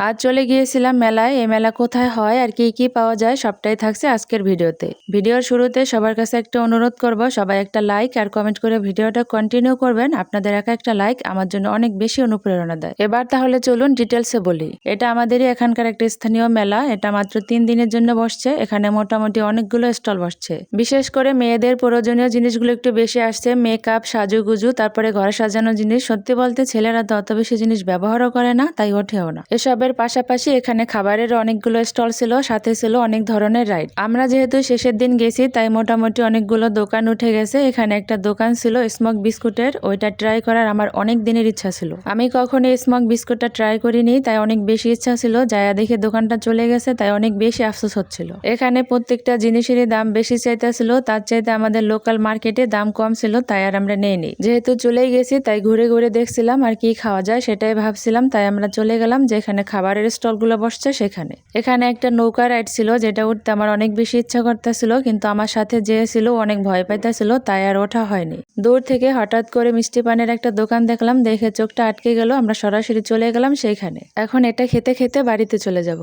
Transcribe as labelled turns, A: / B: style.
A: আজ চলে গিয়েছিলাম মেলায়। এই মেলা কোথায় হয় আর কি কি পাওয়া যায় সবটাই থাকছে আজকের ভিডিওতে। ভিডিওর শুরুতে সবার কাছে একটা অনুরোধ করব, সবাই একটা লাইক আর কমেন্ট করে ভিডিওটা কন্টিনিউ করবেন। আপনাদের একটা লাইক আমার জন্য অনেক বেশি অনুপ্রেরণা দেয়। এবার তাহলে চলুন ডিটেলসে বলি। এটা আমাদেরই এখানকার একটা স্থানীয় মেলা। এটা মাত্র 3 দিনের জন্য বসছে। এখানে মোটামুটি অনেকগুলো স্টল বসছে। বিশেষ করে মেয়েদের প্রয়োজনীয় জিনিসগুলো একটু বেশি আসছে। মেকআপ, সাজুগুজু, তারপরে ঘরে সাজানো জিনিস। সত্যি বলতে ছেলেরা তো অত বেশি জিনিস ব্যবহারও করে না, তাই ওঠেও না। এসবের পাশাপাশি এখানে খাবারের অনেকগুলো স্টল ছিল, সাথে ছিল অনেক ধরনের রাইড। আমরা যেহেতু শেষের দিন গেছি তাই মোটামুটি অনেকগুলো দোকান উঠে গেছে। এখানে একটা দোকান ছিল স্মোক বিস্কুটের, ওইটা ট্রাই করার আমার অনেক দিনের ইচ্ছা ছিল। আমি কখনো স্মোক বিস্কুটটা ট্রাই করিনি, তাই অনেক বেশি ইচ্ছা ছিল। যায়া দেখে দোকানটা চলে গেছে, তাই অনেক বেশি আফসোস হচ্ছিল। এখানে প্রত্যেকটা জিনিসেরই দাম বেশি চাইতেছিল, তার চাইতে আমাদের লোকাল মার্কেটে দাম কম ছিল, তাই আর আমরা নেইনি। যেহেতু চলেই গেছি তাই ঘুরে ঘুরে দেখছিলাম আর কি খাওয়া যায় সেটাই ভাবছিলাম, তাই আমরা চলে গেলাম যেখানে খাবারের স্টলগুলো বসছে সেখানে। এখানে একটা নৌকা রাইড ছিল, যেটা উঠতে আমার অনেক বেশি ইচ্ছা করতেছিল, কিন্তু আমার সাথে যে ছিল অনেক ভয় পাইতেছিল, তাই আর ওঠা হয়নি। দূর থেকে হঠাৎ করে মিষ্টি পানের একটা দোকান দেখলাম, দেখে চোখটা আটকে গেল। আমরা সরাসরি চলে গেলাম সেইখানে। এখন এটা খেতে খেতে বাড়িতে চলে যাব।